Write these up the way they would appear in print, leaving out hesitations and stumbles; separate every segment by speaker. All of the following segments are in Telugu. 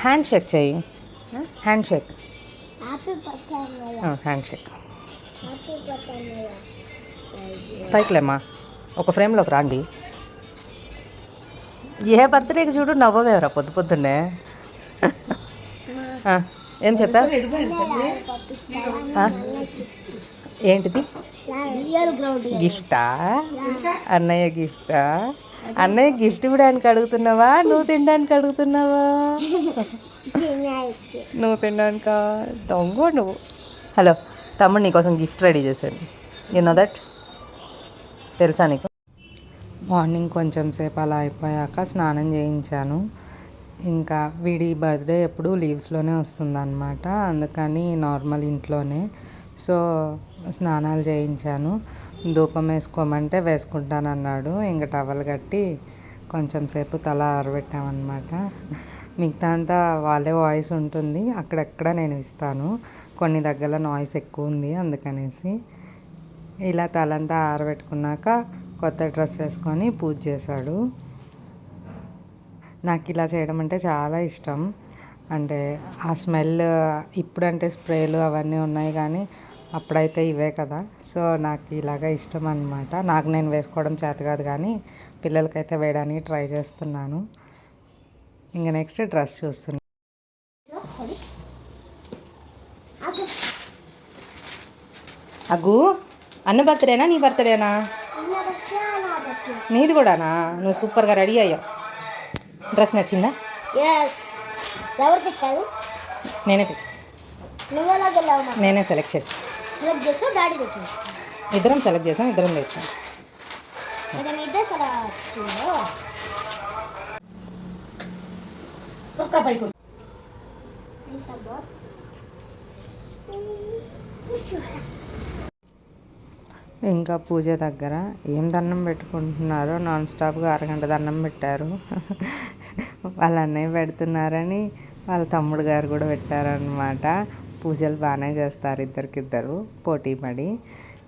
Speaker 1: హ్యాండ్ షేక్ చెయ్యి. Hand shake. Hand shake. పైకిలేమ్మా, ఒక ఫ్రేమ్లోకి రాండి. ఏ బర్త్డేకి చూడు నవ్వవేవరా పొద్దు పొద్దున్నే. ఏం చెప్పా? ఏంటిది? గిఫ్టా? అన్నయ్య గిఫ్టా? అన్నయ్య గిఫ్ట్ ఇవ్వడానికి అడుగుతున్నావా, నువ్వు తినడానికి అడుగుతున్నావా? నువ్వు తినడానికా? దొంగ నువ్వు. హలో తమ్ముడు, నీకోసం గిఫ్ట్ రెడీ చేశాను. You know that? తెలుసా నీకు? మార్నింగ్ కొంచెం సేపు అలా అయిపోయాక స్నానం చేయించాను. ఇంకా వీడి బర్త్డే ఎప్పుడు లీవ్స్లోనే వస్తుందన్నమాట, అందుకని నార్మల్ ఇంట్లోనే. సో స్నానాలు చేయించాను. ధూపం వేసుకోమంటే వేసుకుంటానన్నాడు. ఇంకా టవల్ కట్టి కొంచెం సేపు తల ఆరబెట్టామన్నమాట. మిగతా అంతా వాళ్ళే వాయిస్ ఉంటుంది, అక్కడెక్కడ నేను ఇస్తాను. కొన్ని దగ్గర నాయిస్ ఎక్కువ ఉంది అందుకనేసి. ఇలా తలంతా ఆరబెట్టుకున్నాక కొత్త డ్రెస్ వేసుకొని పూజ చేశాడు. నాకు ఇలా చేయడం అంటే చాలా ఇష్టం. అంటే ఆ స్మెల్, ఇప్పుడంటే స్ప్రేలు అవన్నీ ఉన్నాయి కానీ అప్పుడైతే ఇవే కదా. సో నాకు ఇలాగ ఇష్టం అన్నమాట. నాకు నేను వేసుకోవడం చేత కాదు కానీ పిల్లలకైతే వేయడానికి ట్రై చేస్తున్నాను. ఇంకా నెక్స్ట్ డ్రెస్ చూస్తున్నాను. అగ్గు, అన్న బర్త్డేనా నీ బర్త్డేనా? నీది కూడానా? నువ్వు సూపర్గా రెడీ అయ్యావు. డ్రెస్ నచ్చిందా?
Speaker 2: ఎవరు తెచ్చారు?
Speaker 1: నేనే తెచ్చాను. నేనే సెలెక్ట్ చేసాను. ఇద్దరం సెలెక్ట్ చేసాం, ఇద్దరం తెచ్చాం. ఇంకా పూజ దగ్గర ఏం దండం పెట్టుకుంటున్నారో, నాన్ స్టాప్గా అరగంట దండం పెట్టారు. వాళ్ళ అన్నయ్య పెడుతున్నారని వాళ్ళ తమ్ముడు గారు కూడా పెట్టారనమాట. పూజలు బాగానే చేస్తారు ఇద్దరికిద్దరు పోటీ పడి.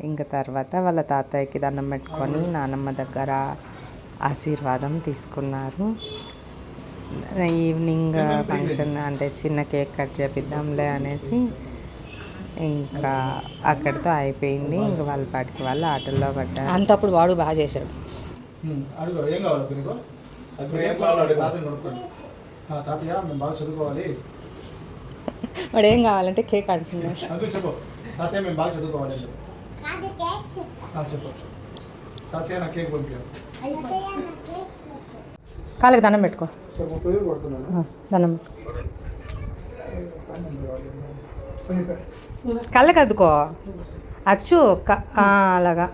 Speaker 1: ఇంకా తర్వాత వాళ్ళ తాతయ్యకి దండం పెట్టుకొని నానమ్మ దగ్గర ఆశీర్వాదం తీసుకున్నారు. ఈవినింగ్ ఫంక్షన్ అంటే చిన్న కేక్ కట్ చేపిద్దాంలే అనేసి ఇంకా అక్కడితో అయిపోయింది. ఇంకా వాళ్ళ పాటికి వాళ్ళు ఆటల్లో పడ్డారు. అంతప్పుడు వాడు బాగా చేశాడు. వాడు ఏం కావాలంటే కేక్ అంటున్నాడు. కాళ్ళకి దండం పెట్టుకో. దండం కళ్ళకి అద్దుకో. అచ్చు అలాగా.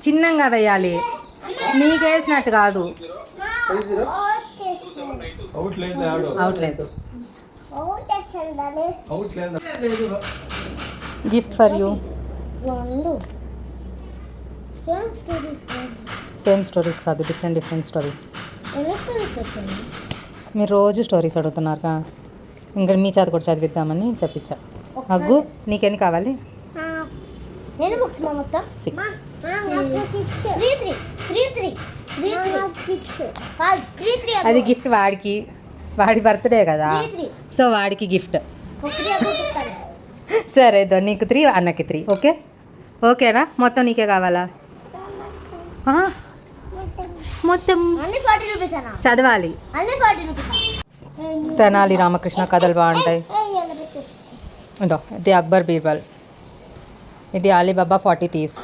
Speaker 1: చిన్నంగా వేయాలి, నీకేసినట్టు కాదు. అవుట్లేదు. Gift for you. Same stories కాదు, డిఫరెంట్ స్టోరీస్. మీరు రోజు స్టోరీస్ అడుగుతున్నారుగా, ఇంకా మీ చేత కూడా చదివిద్దామని తెప్పించా. అగ్గు, నీకెన్ని కావాలి? 6. అది గిఫ్ట్ వాడికి, వాడి బర్త్డే కదా, సో వాడికి గిఫ్ట్. సరే దో, నీకు 3, అన్నకి 3. ఓకే ఓకేనా? మొత్తం నీకే కావాలా? మొత్తం చదవాలి. తెనాలి రామకృష్ణ కథలు బాగుంటాయి. ఇదో ఇది అక్బర్ బీర్బల్, ఇది అలీబాబా 40 థీవ్స్,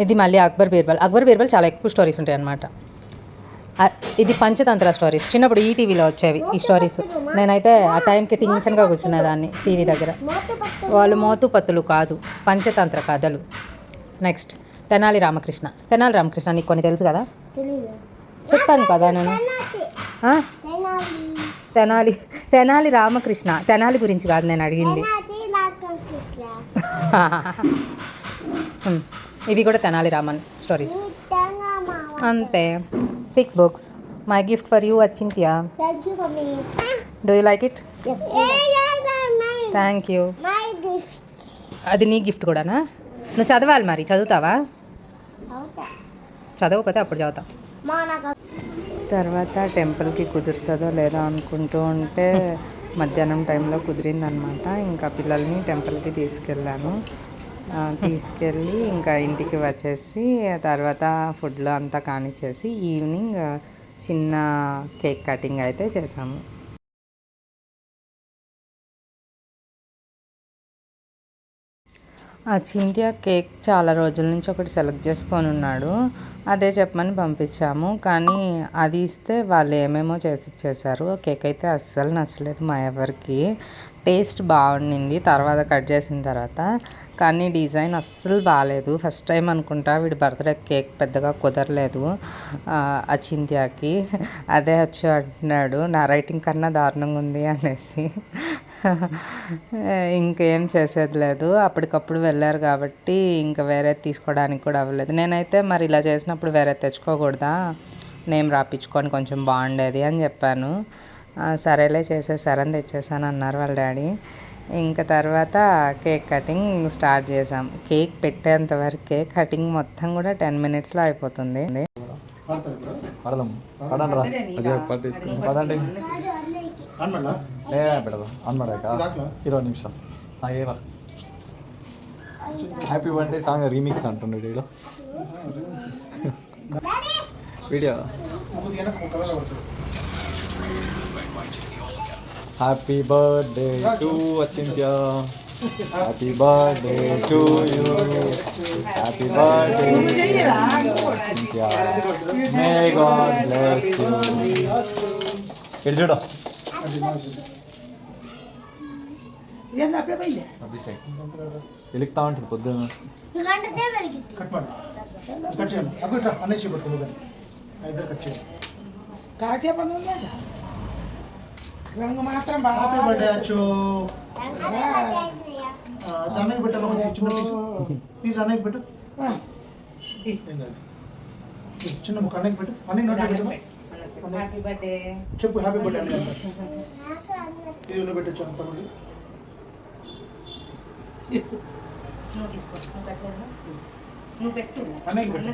Speaker 1: ఇది మళ్ళీ అక్బర్ బీర్బల్ చాలా ఎక్కువ స్టోరీస్ ఉంటాయి అన్నమాట. ఇది పంచతంత్ర స్టోరీస్. చిన్నప్పుడు ఈటీవీలో వచ్చేవి ఈ స్టోరీస్. నేనైతే ఆ టైంకి టెన్షన్గా కూర్చునేదాన్ని టీవీ దగ్గర. వాళ్ళు మోతు పత్తులు కాదు, పంచతంత్ర కథలు. నెక్స్ట్ తెనాలి రామకృష్ణ నీకు కొన్ని తెలుసు కదా, చెప్పాను కదా నేను. తెనాలి తెనాలి రామకృష్ణ. తెనాలి గురించి కాదు నేను అడిగింది. ఇవి కూడా తెనాలి రామన్ స్టోరీస్ అంతే. 6 books. My gift for you Achintya.
Speaker 2: Thank you for me.
Speaker 1: Do you like it?
Speaker 2: Yes.
Speaker 1: Thank you.
Speaker 2: My gift.
Speaker 1: అది నీ గిఫ్ట్ కూడానా? నువ్వు చదవాలి మరి. చదువుతావా? చదవకపోతే అప్పుడు చదువుతా. తర్వాత టెంపుల్కి కుదురుతుందో లేదో అనుకుంటూ ఉంటే మధ్యాహ్నం టైంలో కుదిరిందనమాట. ఇంకా పిల్లల్ని టెంపుల్కి తీసుకెళ్ళాను. తీసుకెళ్ళి ఇంకా ఇంటికి వచ్చేసి తర్వాత ఫుడ్లో అంతా కానిచ్చేసి ఈవినింగ్ చిన్న కేక్ కటింగ్ అయితే చేసాము. చింత్య కేక్ చాలా రోజుల నుంచి ఒకటి సెలెక్ట్ చేసుకొని ఉన్నాడు. అదే చెప్పమని పంపించాము. కానీ అది ఇస్తే వాళ్ళు ఏమేమో చేసి ఇచ్చేసారు. కేక్ అయితే అస్సలు నచ్చలేదు మా ఎవరికి. టేస్ట్ బాగుండింది తర్వాత కట్ చేసిన తర్వాత, కానీ డిజైన్ అస్సలు బాగాలేదు. ఫస్ట్ టైం అనుకుంటా వీడి బర్త్డే కేక్ పెద్దగా కుదరలేదు చింత్యకి. అదే వచ్చి అంటున్నాడు నా రైటింగ్ కన్నా దారుణంగా ఉంది అనేసి. ఇంకేం చేసేది లేదు. అప్పటికప్పుడు వెళ్ళారు కాబట్టి ఇంకా వేరే తీసుకోవడానికి కూడా అవ్వలేదు. నేనైతే మరి ఇలా చేసినప్పుడు వేరే తెచ్చుకోకూడదా, నేమ్ రాపించుకొని కొంచెం బాగుండేది అని చెప్పాను. సరేలే చేసేసారని తెచ్చేసాను అన్నారు వాళ్ళ డాడీ. ఇంకా తర్వాత కేక్ కటింగ్ స్టార్ట్ చేసాం. కేక్ పెట్టేంత వరకే, కటింగ్ మొత్తం కూడా 10 minutesలో అయిపోతుంది.
Speaker 3: హ్యాపీ బర్త్డే సాంగ్ రీమిక్స్ అంటుండే video. Happy birthday to Achintya, happy birthday to you, happy birthday Achintya, may God bless you. ఇటు చూడు వెలుగుతా ఉంటుంది పొద్దున్న.
Speaker 4: రంగు మాత్రం అన్నయ్య పెట్టాలి చిన్న పీస్ అన్నయ్య పెట్టు, చిన్న ముక్క అన్నయ్య పెట్టు. అన్నయ్య నోట్ చెప్పు హ్యాపీ బర్త్డే అన్నయ్య. ఇది పెట్టచ్చు అంత మళ్ళీ అన్నయ్య పెట్టు.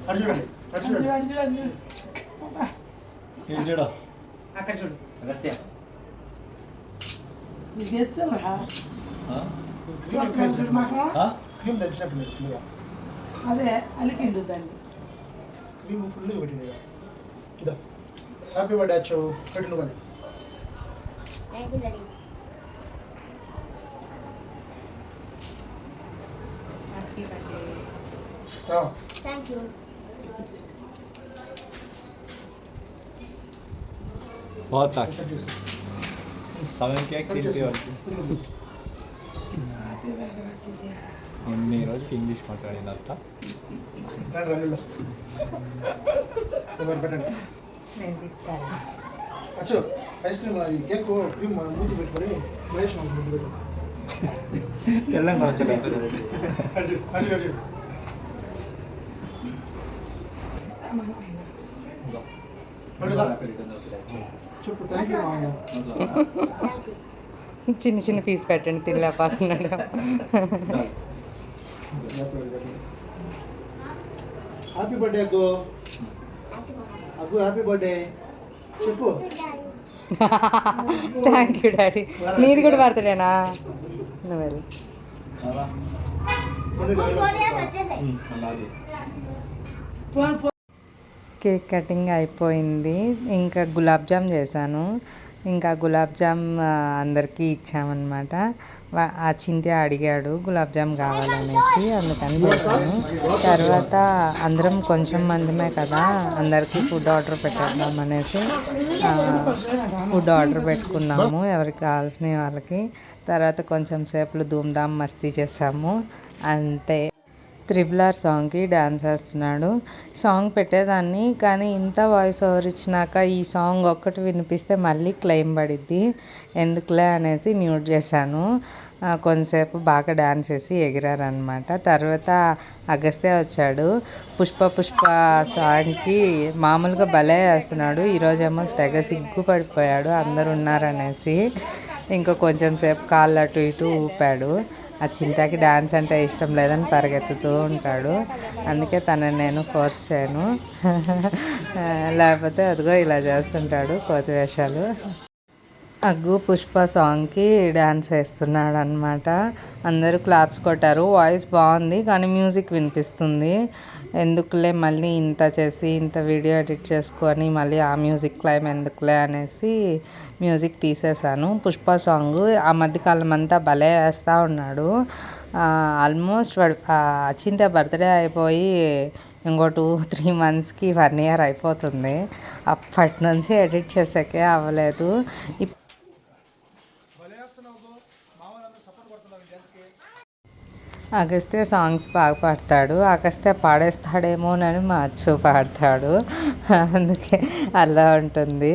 Speaker 4: అటు చూడండి, అటు చూడండి,
Speaker 3: చూడ
Speaker 1: అక్కడ చూడు.
Speaker 4: క్రీమ్ తెచ్చినట్టు ఫుల్గా,
Speaker 5: అదే అలికిండు దాన్ని.
Speaker 4: క్రీమ్ ఫుల్గా పెట్టింది ఇదా. హ్యాపీ బర్త్డే అచ్చు పెట్టు నువ్వు.
Speaker 2: Thank you.
Speaker 3: बहुत సమయం కేక్ తింటే ఎన్ని రోజులకి ఇంగ్లీష్ మాట్లాడింది అంతా.
Speaker 4: అచ్చు ఐస్ క్రీమ్ అది కేక్ క్రీమ్ మూతి పెట్టుకొని మహేష్ ముందు పెట్టు.
Speaker 3: తెలంగాణ
Speaker 4: చెప్పు థ్యాంక్ యూ.
Speaker 1: చిన్న చిన్న పీస్ పెట్టండి తినలేకపోతున్నాడు.
Speaker 4: Happy birthday Aggu. Aggu happy birthday చెప్పు.
Speaker 1: Thank you daddy. నీది కూడా బర్త్డేనా? నువ్వు వెళ్ళి కేక్ కటింగ్ అయిపోయింది. ఇంకా గులాబ్ జామ్ చేశాను. ఇంకా గులాబ్ జామ్ అందరికీ ఇచ్చామన్నమాట. చింత్య అడిగాడు గులాబ్ జామ్ కావాలనేసి, అందుకని చేశాను. తర్వాత అందరం కొంచెం మందిమే కదా, అందరికీ ఫుడ్ ఆర్డర్ పెట్టేద్దాం అనేసి ఫుడ్ ఆర్డర్ పెట్టుకున్నాము ఎవరికి కావాల్సిన వాళ్ళకి. తర్వాత కొంచెం సేపులు ధూమ్ధామ్ మస్తీ చేసాము అంతే. త్రిబుల్ సాంగ్కి డ్యాన్స్ వేస్తున్నాడు. సాంగ్ పెట్టేదాన్ని కానీ ఇంత వాయిస్ ఓవర్ ఇచ్చినాక ఈ సాంగ్ ఒక్కటి వినిపిస్తే మళ్ళీ క్లెయిమ్ పడిద్ది, ఎందుకులే అనేసి మ్యూట్ చేశాను. కొంతసేపు బాగా డ్యాన్స్ వేసి ఎగిరారనమాట. తర్వాత అగస్త్య వచ్చాడు. పుష్ప సాంగ్కి మామూలుగా భలే వేస్తున్నాడు, ఈరోజేమో తెగ సిగ్గుపడిపోయాడు అందరు ఉన్నారనేసి. ఇంకా కొంచెం సేపు కాళ్ళు అటు ఇటు ఊపాడు. ఆ చింతకి డ్యాన్స్ అంటే ఇష్టం లేదని పరిగెత్తుతూ ఉంటాడు, అందుకే తనని నేను ఫోర్స్ చేయను. లేకపోతే అదిగో ఇలా చేస్తుంటాడు కోతి వేషాలు. అగ్గు పుష్ప సాంగ్కి డ్యాన్స్ వేస్తున్నాడు అనమాట. అందరూ క్లాప్స్ కొట్టారు. వాయిస్ బాగుంది కానీ మ్యూజిక్ వినిపిస్తుంది. ఎందుకులే మళ్ళీ ఇంత చేసి ఇంత వీడియో ఎడిట్ చేసుకొని మళ్ళీ ఆ మ్యూజిక్ క్లైమ్ ఎందుకులే అనేసి మ్యూజిక్ తీసేశాను. పుష్ప సాంగ్ ఆ మధ్యకాలం అంతా భలే వేస్తూ ఉన్నాడు. ఆల్మోస్ట్ వాడు అచింత బర్త్డే అయిపోయి ఇంకో 2-3 మంత్స్కి 1 year అయిపోతుంది. అప్పటి నుంచి ఎడిట్ చేసాకే అవ్వలేదు. అగస్త్య సాంగ్స్ బాగా పాడతాడు. అగస్త్య పాడేస్తాడేమోనని మా అచ్చు పాడతాడు, అందుకే అలా ఉంటుంది.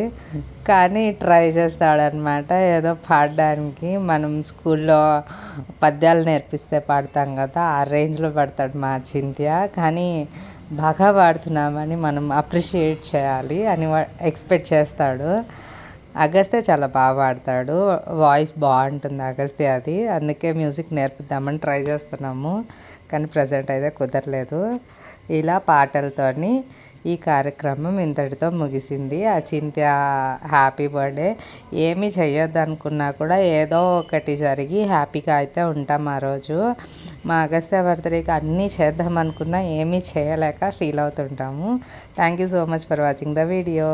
Speaker 1: కానీ ట్రై చేస్తాడనమాట ఏదో పాడడానికి. మనం స్కూల్లో పద్యాలు నేర్పిస్తే పాడతాం కదా, ఆ రేంజ్లో పాడతాడు మా చింత్య. కానీ బాగా పాడుతున్నామని మనం అప్రిషియేట్ చేయాలి అని ఎక్స్పెక్ట్ చేస్తాడు. అగస్త్య చాలా బాగా పాడతాడు, వాయిస్ బాగుంటుంది అగస్త్య అది, అందుకే మ్యూజిక్ నేర్పిద్దామని ట్రై చేస్తున్నాము కానీ ప్రజెంట్ అయితే కుదరలేదు. ఇలా పాటలతోని ఈ కార్యక్రమం ఇంతటితో ముగిసింది. అచింత్య హ్యాపీ బర్త్డే. ఏమీ చెయ్యొద్దు అనుకున్నా కూడా ఏదో ఒకటి జరిగి హ్యాపీగా అయితే ఉంటాం ఆ రోజు. మా అగస్త్య బర్త్డేకి అన్నీ చేద్దాం అనుకున్నా ఏమీ చేయలేక ఫీల్ అవుతుంటాము. Thank you so much for watching the video.